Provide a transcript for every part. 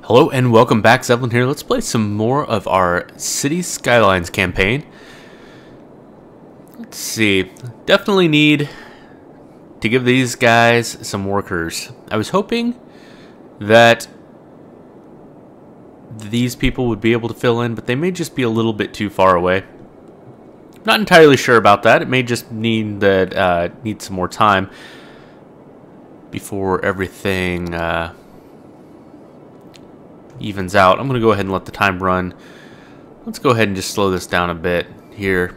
Hello and welcome back, Zeppelin here. Let's play some more of our Cities Skylines campaign. Let's see. Definitely need to give these guys some workers. I was hoping that these people would be able to fill in, but they may just be a little bit too far away. Not entirely sure about that. It may just mean that need some more time before everything evens out. I'm going to go ahead and let the time run. Let's go ahead and just slow this down a bit here.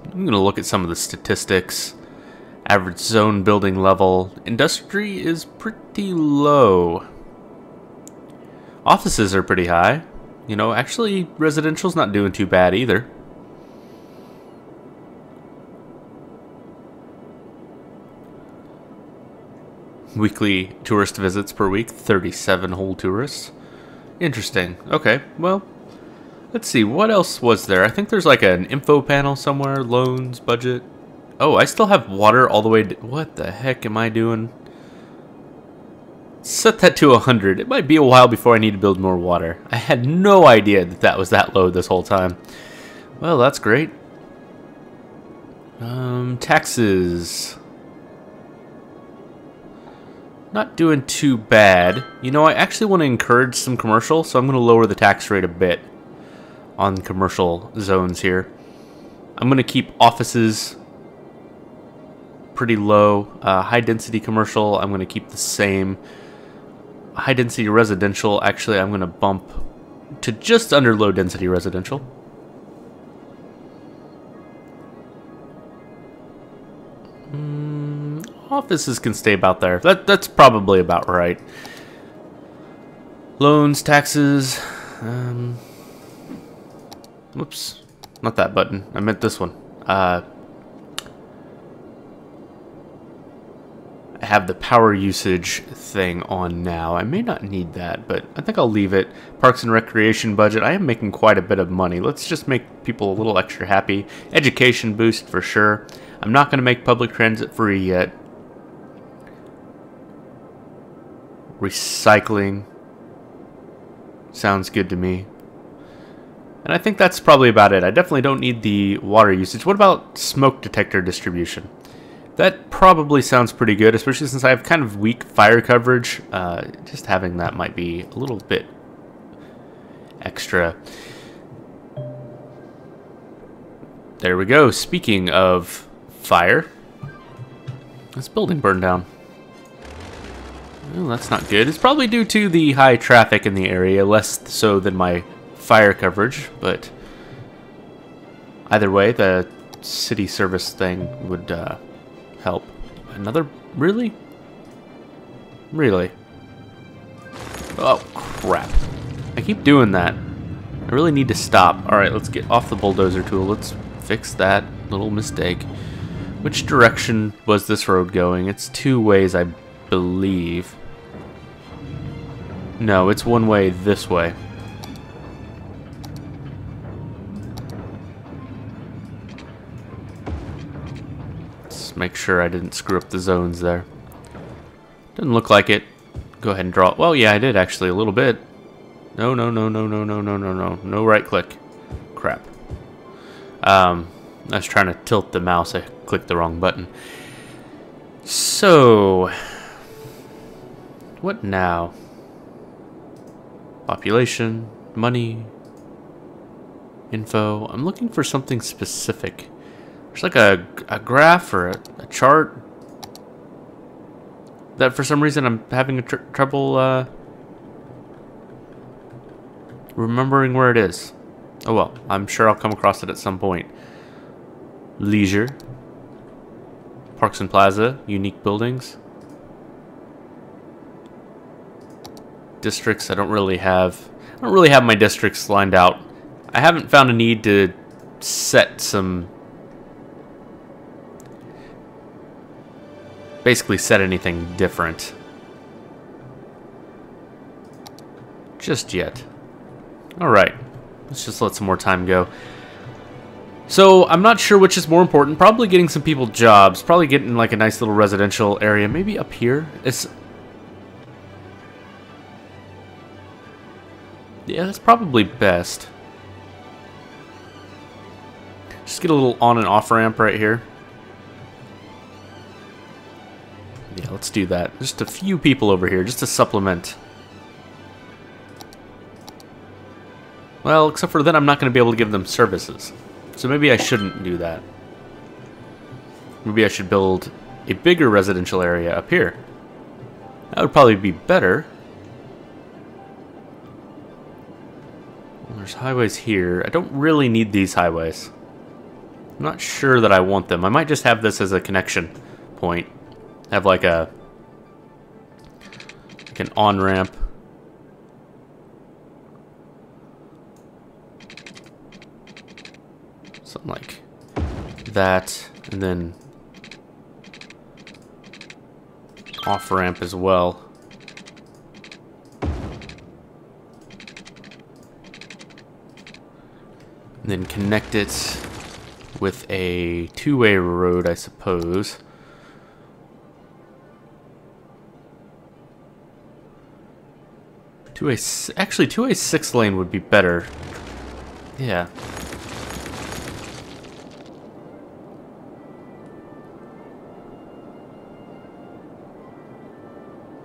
I'm going to look at some of the statistics. Average zone building level. Industry is pretty low. Offices are pretty high. You know, actually, residential's not doing too bad either. Weekly tourist visits per week, 37 whole tourists. Interesting. Okay, well, let's see. What else was there? I think there's like an info panel somewhere. Loans, budget. Oh, I still have water all the way to... What the heck am I doing? Set that to 100. It might be a while before I need to build more water. I had no idea that that was that low this whole time. Well, that's great. Taxes. Not doing too bad. You know, I actually want to encourage some commercial, so I'm going to lower the tax rate a bit on commercial zones here. I'm going to keep offices pretty low. High density commercial, I'm going to keep the same. High density residential, actually, I'm going to bump to just under low density residential. Offices can stay about there. That's probably about right. Loans, taxes. Whoops. Not that button. I meant this one. I have the power usage thing on now. I may not need that, but I think I'll leave it. Parks and Recreation budget. I am making quite a bit of money. Let's just make people a little extra happy. Education boost for sure. I'm not going to make public transit free yet. Recycling sounds good to me. And I think that's probably about it. I definitely don't need the water usage. What about smoke detector distribution? That probably sounds pretty good, especially since I have kind of weak fire coverage. Just having that might be a little bit extra. There we go. Speaking of fire, this building burned down. Well, that's not good. It's probably due to the high traffic in the area, less so than my fire coverage, but either way, the city service thing would help. Another... Really? Really? Oh, crap. I keep doing that. I really need to stop. Alright, let's get off the bulldozer tool. Let's fix that little mistake. Which direction was this road going? It's two ways, I believe. No, it's one way this way. Let's make sure I didn't screw up the zones there. Doesn't look like it. Go ahead and draw. Well, yeah, I did actually a little bit. No, no, no, no, no, no, no, no, no. No right click. Crap. I was trying to tilt the mouse. I clicked the wrong button. So, what now? Population, money, info. I'm looking for something specific. There's like a graph or a chart that for some reason I'm having trouble remembering where it is. Oh well, I'm sure I'll come across it at some point. Leisure, Parks and Plaza, unique buildings. Districts, I don't really have my districts lined out. I haven't found a need to set some, basically set anything different just yet. Alright, let's just let some more time go. So I'm not sure which is more important. Probably getting some people jobs, probably getting like a nice little residential area, maybe up here. It's Yeah, that's probably best. Just get a little on and off ramp right here. Yeah, let's do that. Just a few people over here, just to supplement. Well, except for then I'm not going to be able to give them services. So maybe I shouldn't do that. Maybe I should build a bigger residential area up here. That would probably be better. There's highways here. I don't really need these highways. I'm not sure that I want them. I might just have this as a connection point. Have like an on-ramp. Something like that, and then off-ramp as well. And then connect it with a two-way road, I suppose. Actually, two-way 6-lane would be better. Yeah.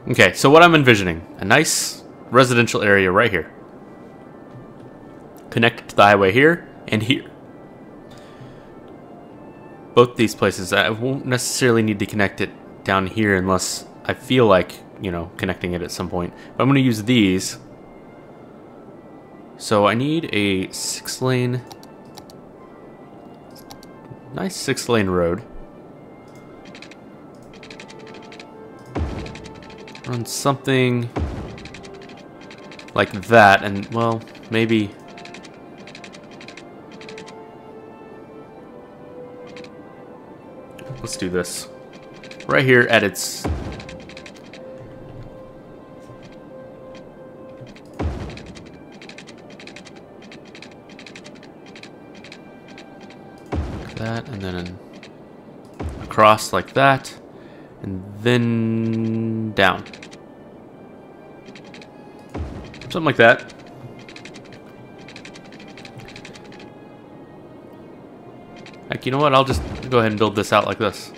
Okay, so what I'm envisioning, a nice residential area right here. Connected to the highway here and here. Both these places, I won't necessarily need to connect it down here unless I feel like, you know, connecting it at some point. But I'm going to use these. So I need a 6-lane, nice 6-lane road. Run something like that, and, well, maybe... Let's do this. Right here at its... that, and then across like that, and then down. Something like that. Heck, you know what? I'll just go ahead and build this out like this.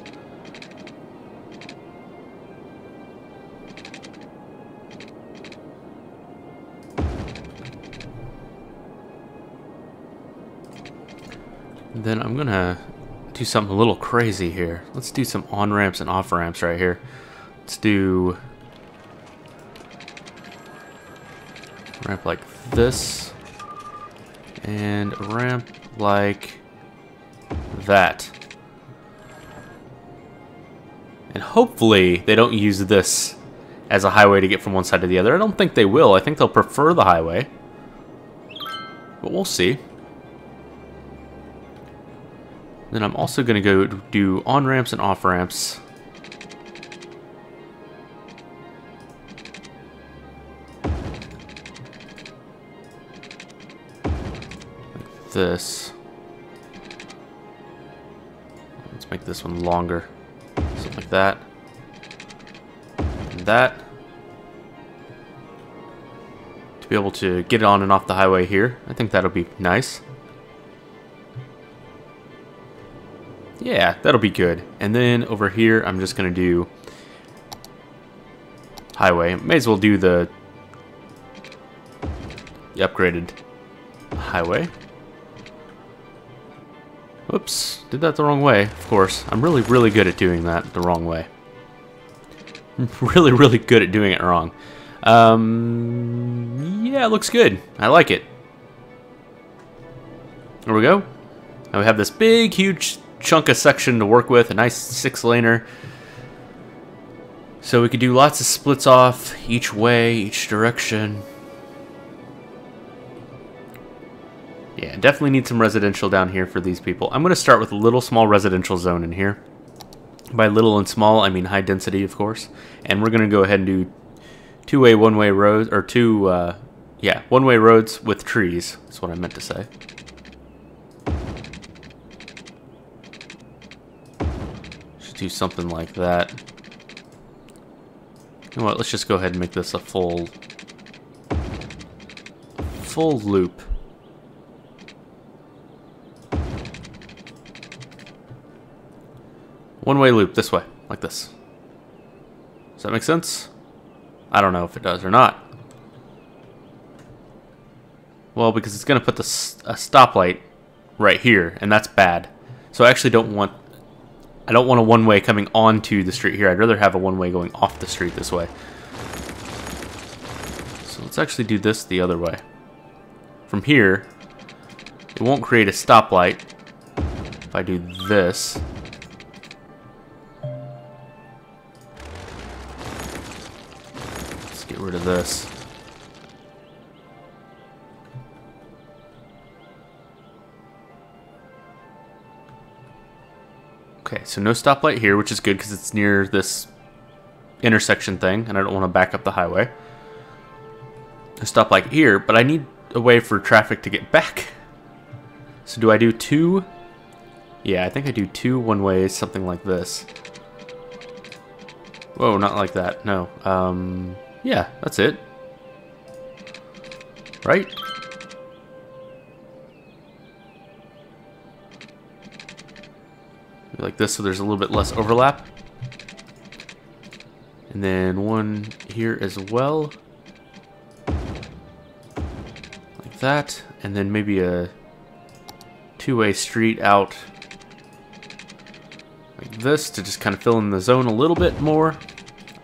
And then I'm gonna do something a little crazy here. Let's do some on-ramps and off-ramps right here. Let's do ramp like this and a ramp like that. And hopefully they don't use this as a highway to get from one side to the other. I don't think they will. I think they'll prefer the highway. But we'll see. Then I'm also going to go do on-ramps and off-ramps. Like this. Let's make this one longer. Something like that. And that. To be able to get on and off the highway here. I think that'll be nice. Yeah, that'll be good. And then over here, I'm just going to do highway. May as well do the upgraded highway. Whoops, did that the wrong way, of course. I'm really, really good at doing that the wrong way. I'm really, really good at doing it wrong. Yeah, it looks good. I like it. There we go. Now we have this big, huge chunk of section to work with, a nice 6-laner. So we could do lots of splits off each way, each direction. Yeah, definitely need some residential down here for these people. I'm going to start with a little small residential zone in here. By little and small, I mean high density, of course. And we're going to go ahead and do two-way, one-way roads, or one-way roads with trees. That's what I meant to say. Do something like that. You know what, let's just go ahead and make this a full full loop. One-way loop this way, like this. Does that make sense? I don't know if it does or not. Well, because it's going to put a stoplight right here, and that's bad. So I actually don't want a one-way coming onto the street here. I'd rather have a one-way going off the street this way. So let's actually do this the other way. From here, it won't create a stoplight if I do this. Let's get rid of this. Okay, so no stoplight here, which is good because it's near this intersection thing, and I don't want to back up the highway. No stoplight here, but I need a way for traffic to get back. So do I do two? Yeah, I think I do two one-ways, something like this. Whoa, not like that, no. Yeah, that's it. Right? Like this, so there's a little bit less overlap. And then one here as well. Like that. And then maybe a two-way street out like this to just kind of fill in the zone a little bit more.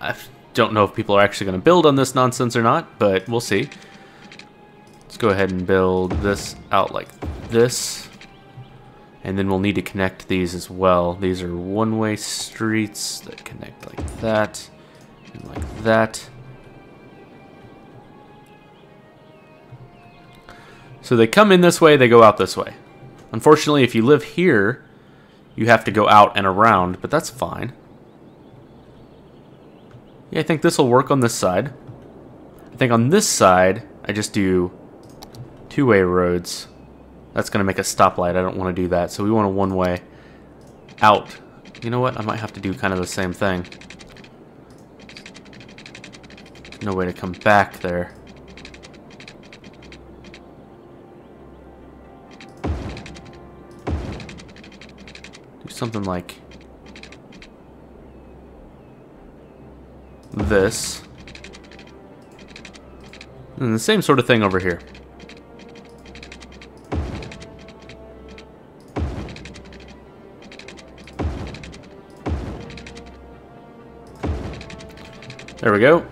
I don't know if people are actually going to build on this nonsense or not, but we'll see. Let's go ahead and build this out like this. And then we'll need to connect these as well. These are one-way streets that connect like that and like that. So they come in this way, they go out this way. Unfortunately, if you live here, you have to go out and around, but that's fine. Yeah, I think this will work on this side. I think on this side, I just do two-way roads. That's going to make a stoplight. I don't want to do that. So we want a one-way out. You know what? I might have to do kind of the same thing. No way to come back there. Do something like this. And the same sort of thing over here. There we go.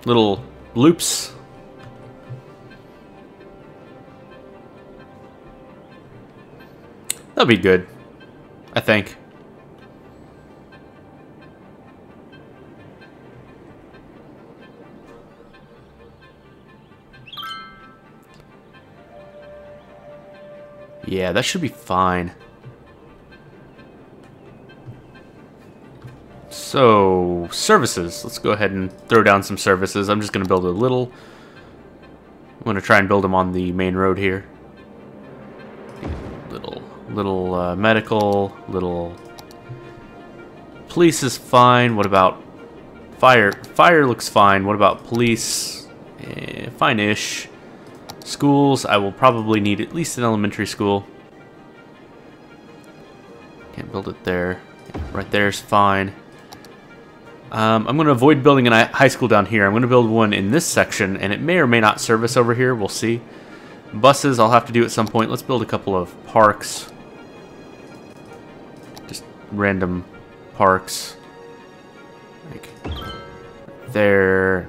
Little loops. That'll be good, I think. Yeah, that should be fine. So, services. Let's go ahead and throw down some services. I'm just going to build a little. I'm going to try and build them on the main road here. Little medical, little police is fine. What about fire? Fire looks fine. What about police? Fine-ish. Schools, I will probably need at least an elementary school. Can't build it there. Right there is fine. I'm going to avoid building a high school down here. I'm going to build one in this section, and it may or may not service over here. We'll see. Buses I'll have to do at some point. Let's build a couple of parks. Just random parks. Like there.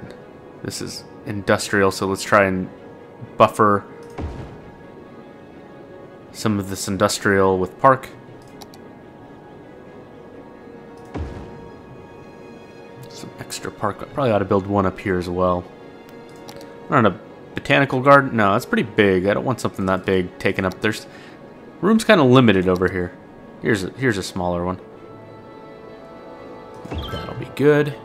This is industrial, so let's try and buffer some of this industrial with park. Some extra park. I probably ought to build one up here as well. Not a botanical garden. No, that's pretty big. I don't want something that big taken up. There's room's kind of limited over here. Here's a smaller one. That'll be good.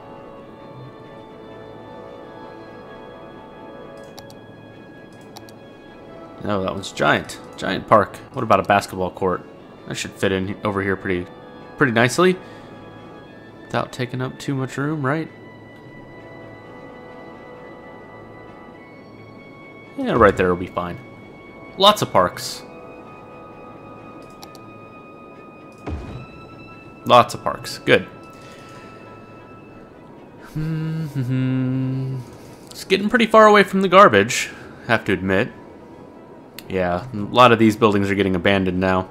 No, that one's giant. Giant park. What about a basketball court? That should fit in over here pretty nicely. Without taking up too much room, right? Yeah, right there will be fine. Lots of parks. Lots of parks. Good. It's getting pretty far away from the garbage, have to admit. Yeah, a lot of these buildings are getting abandoned now.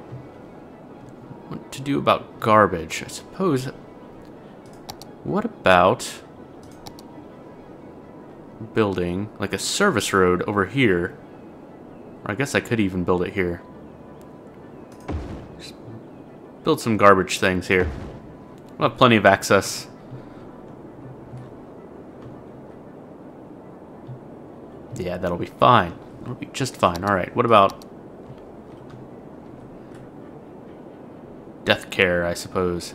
What to do about garbage? I suppose... What about building like a service road over here? Or I guess I could even build it here. Just build some garbage things here. We'll have plenty of access. Yeah, that'll be fine. It'll be just fine. Alright, what about death care, I suppose?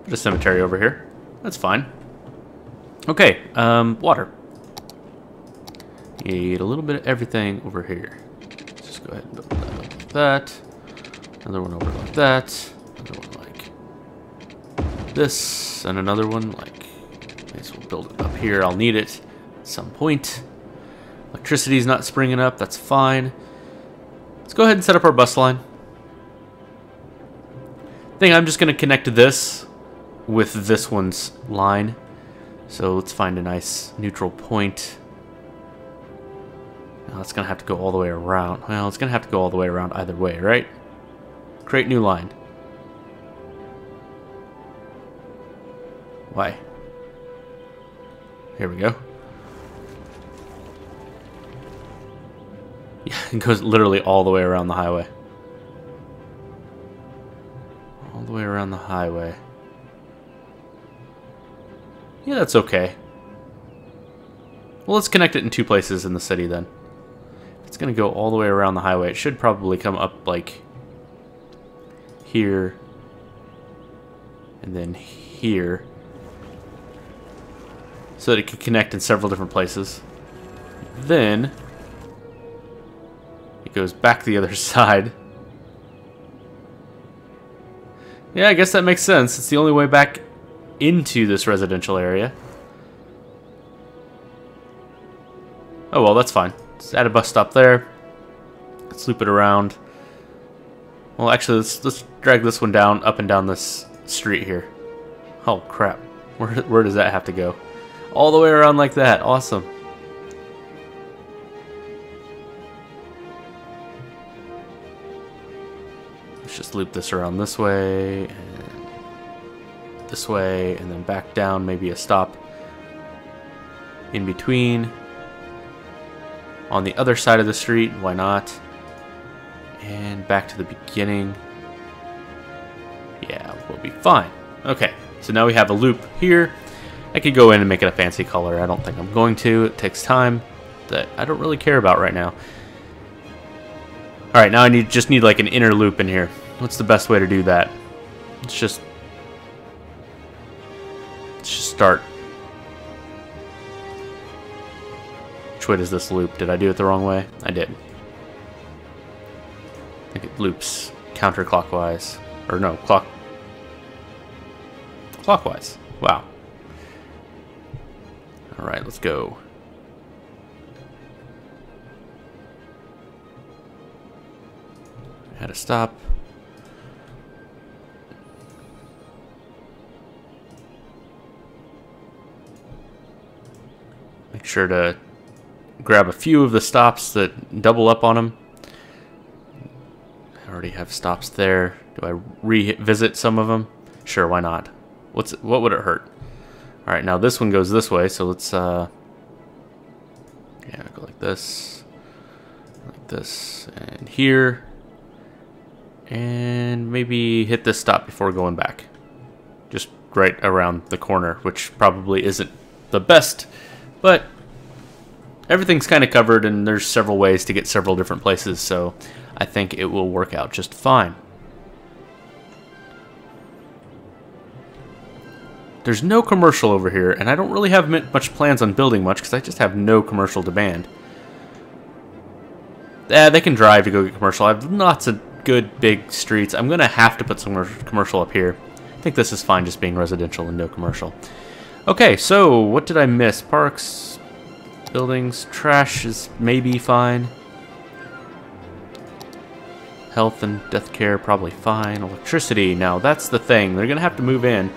Put a cemetery over here. That's fine. Okay, water. Need a little bit of everything over here. Let's just go ahead and build that up like that. Another one over like that. Another one like this. And another one like... May as well build it up here. I'll need it at some point. Electricity's not springing up. That's fine. Let's go ahead and set up our bus line. I think I'm just going to connect this with this one's line. So let's find a nice neutral point. Now it's going to have to go all the way around. Well, it's going to have to go all the way around either way, right? Create new line. Why? Here we go. Yeah, it goes literally all the way around the highway. All the way around the highway. Yeah, that's okay. Well, let's connect it in two places in the city then. It's going to go all the way around the highway. It should probably come up like here and then here, so that it can connect in several different places. Then it goes back the other side. Yeah, I guess that makes sense. It's the only way back into this residential area. Oh well, that's fine. Let's add a bus stop there. Let's loop it around. Well, actually, let's drag this one down, up and down this street here. Oh crap! Where does that have to go? All the way around like that. Awesome. Let's just loop this around this way and then back down, maybe a stop in between on the other side of the street. Why not? And back to the beginning. Yeah, we'll be fine. Okay, so now we have a loop here. I could go in and make it a fancy color. I don't think I'm going to. It takes time that I don't really care about right now. Alright, now I just need like an inner loop in here. What's the best way to do that? Let's just start. Which way does this loop? Did I do it the wrong way? I did. I think it loops counterclockwise. Or no, clockwise. Wow. Alright, let's go. Had to stop. Make sure to grab a few of the stops that double up on them. I already have stops there. Do I revisit some of them? Sure, why not? What would it hurt? Alright, now this one goes this way, so let's yeah, go like this, and here, and maybe hit this stop before going back. Just right around the corner, which probably isn't the best, but everything's kind of covered and there's several ways to get several different places, so I think it will work out just fine. There's no commercial over here, and I don't really have much plans on building much because I just have no commercial demand. They can drive to go get commercial. I have lots of good big streets. I'm going to have to put some commercial up here. I think this is fine just being residential and no commercial. Okay, so what did I miss? Parks, buildings, trash is maybe fine. Health and death care probably fine. Electricity, now that's the thing. They're gonna have to move in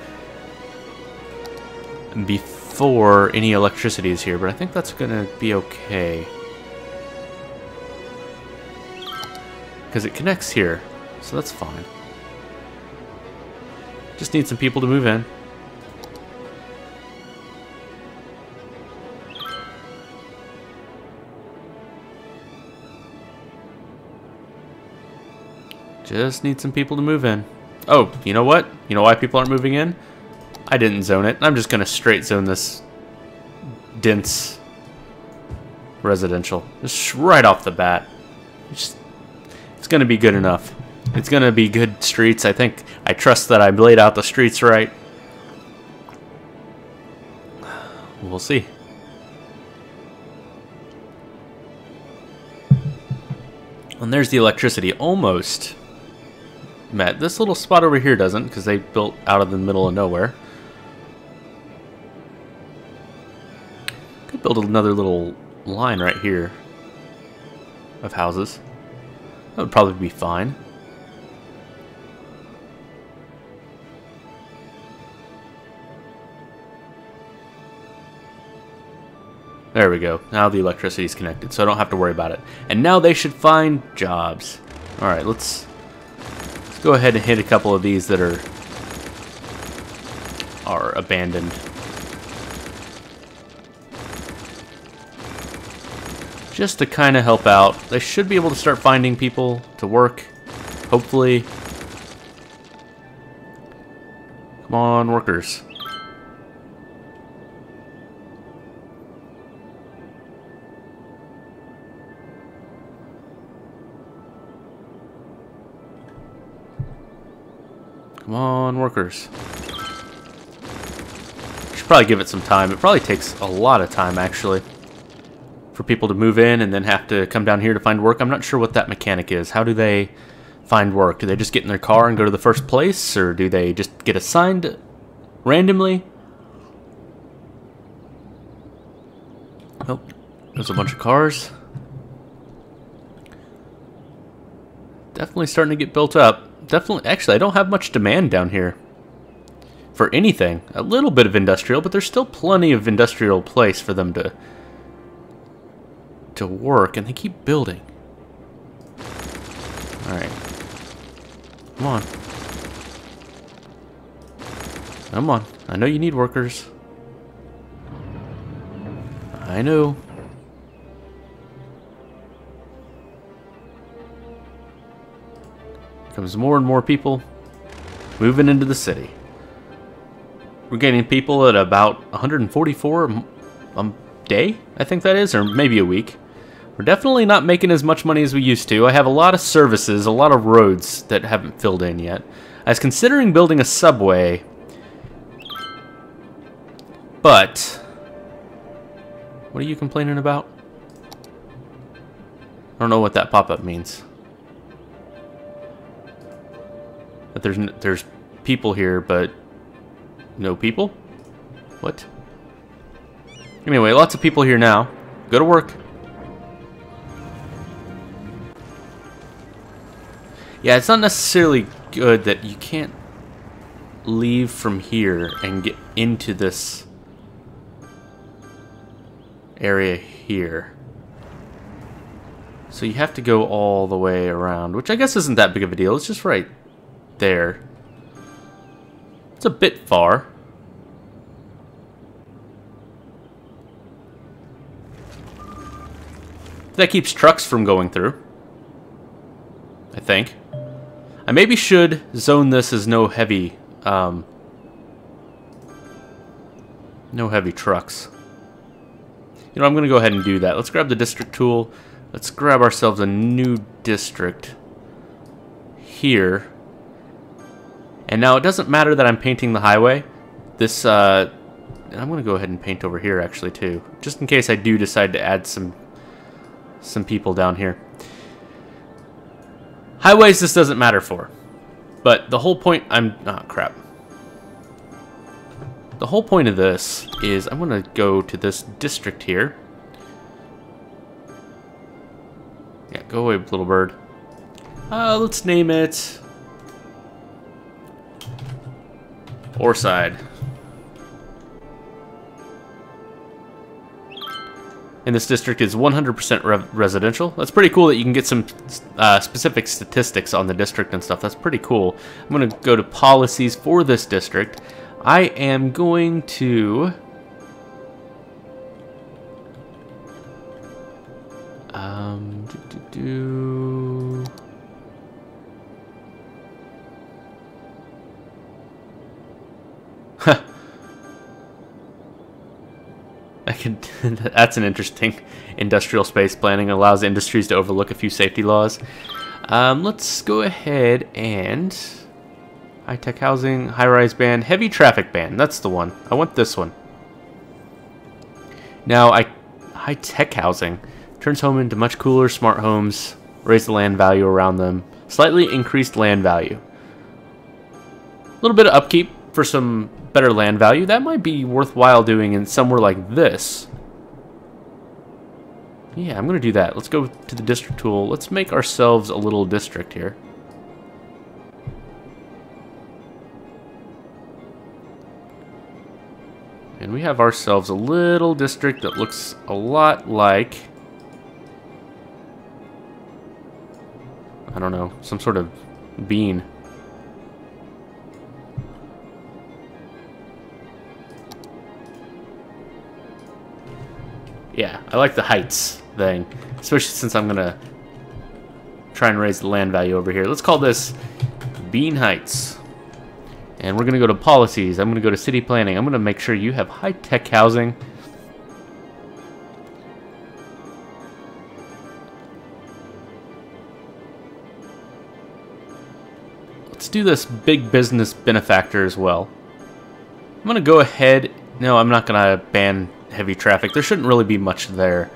before any electricity is here, but I think that's gonna be okay. Because it connects here, so that's fine. Just need some people to move in. Just need some people to move in. Oh, you know what? You know why people aren't moving in? I didn't zone it. I'm just going to straight zone this dense residential. Just right off the bat. It's going to be good enough. It's going to be good streets. I trust that I laid out the streets right. We'll see. And there's the electricity. Almost met. This little spot over here doesn't, because they built out of the middle of nowhere. Could build another little line right here of houses. That would probably be fine. There we go. Now the electricity is connected, so I don't have to worry about it. And now they should find jobs. Alright, let's go ahead and hit a couple of these that are abandoned. Just to kind of help out. They should be able to start finding people to work, hopefully. Come on, workers. Come on, workers. Should probably give it some time. It probably takes a lot of time, actually, for people to move in and then have to come down here to find work. I'm not sure what that mechanic is. How do they find work? Do they just get in their car and go to the first place? Or do they just get assigned randomly? Oh, there's a bunch of cars. Definitely starting to get built up. Definitely, actually, I don't have much demand down here for anything. A little bit of industrial, but there's still plenty of industrial place for them to work, and they keep building. Alright. Come on. Come on. I know you need workers. I know. Comes more and more people moving into the city. We're getting people at about 144 a day, I think that is, or maybe a week. We're definitely not making as much money as we used to. I have a lot of services, a lot of roads that haven't filled in yet. I was considering building a subway, but what are you complaining about? I don't know what that pop-up means. But there's people here, but no people? What? Anyway, lots of people here now. Go to work. Yeah, it's not necessarily good that you can't leave from here and get into this area here. So you have to go all the way around, which I guess isn't that big of a deal. It's just right there. It's a bit far. That keeps trucks from going through, I think. I maybe should zone this as no heavy trucks. You know, I'm going to go ahead and do that. Let's grab the district tool. Let's grab ourselves a new district here. And now it doesn't matter that I'm painting the highway. This, I'm going to go ahead and paint over here actually too, just in case I do decide to add some people down here. Highways this doesn't matter for, but the whole point oh crap. the whole point of this is I'm going to go to this district here. Yeah, go away, little bird. Let's name it Orside. And this district is 100% residential. That's pretty cool that you can get some specific statistics on the district and stuff. That's pretty cool. I'm going to go to policies for this district. I am going to... That's an interesting industrial space planning. Allows industries to overlook a few safety laws. Let's go ahead and high-tech housing, high-rise ban, heavy traffic ban. That's the one. I want this one. Now, high-tech housing turns home into much cooler, smart homes. Raise the land value around them. Slightly increased land value. A little bit of upkeep for some better land value. That might be worthwhile doing in somewhere like this. Yeah, I'm going to do that. Let's go to the district tool. Let's make ourselves a little district here. And we have ourselves a little district that looks a lot like... I don't know, some sort of bean. Yeah, I like the heights thing, especially since I'm gonna try and raise the land value over here. Let's call this Bean Heights. And we're gonna go to policies. I'm gonna go to city planning. I'm gonna make sure you have high-tech housing. Let's do this big business benefactor as well. I'm gonna go ahead. No, I'm not gonna ban heavy traffic. There shouldn't really be much there.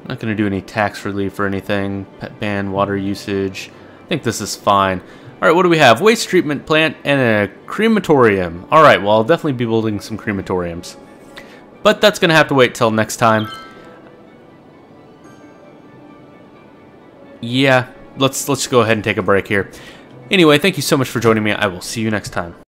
Not going to do any tax relief or anything. Pet ban, water usage. I think this is fine. Alright, what do we have? Waste treatment plant and a crematorium. Alright, well, I'll definitely be building some crematoriums. But that's going to have to wait till next time. Yeah, let's go ahead and take a break here. Anyway, thank you so much for joining me. I will see you next time.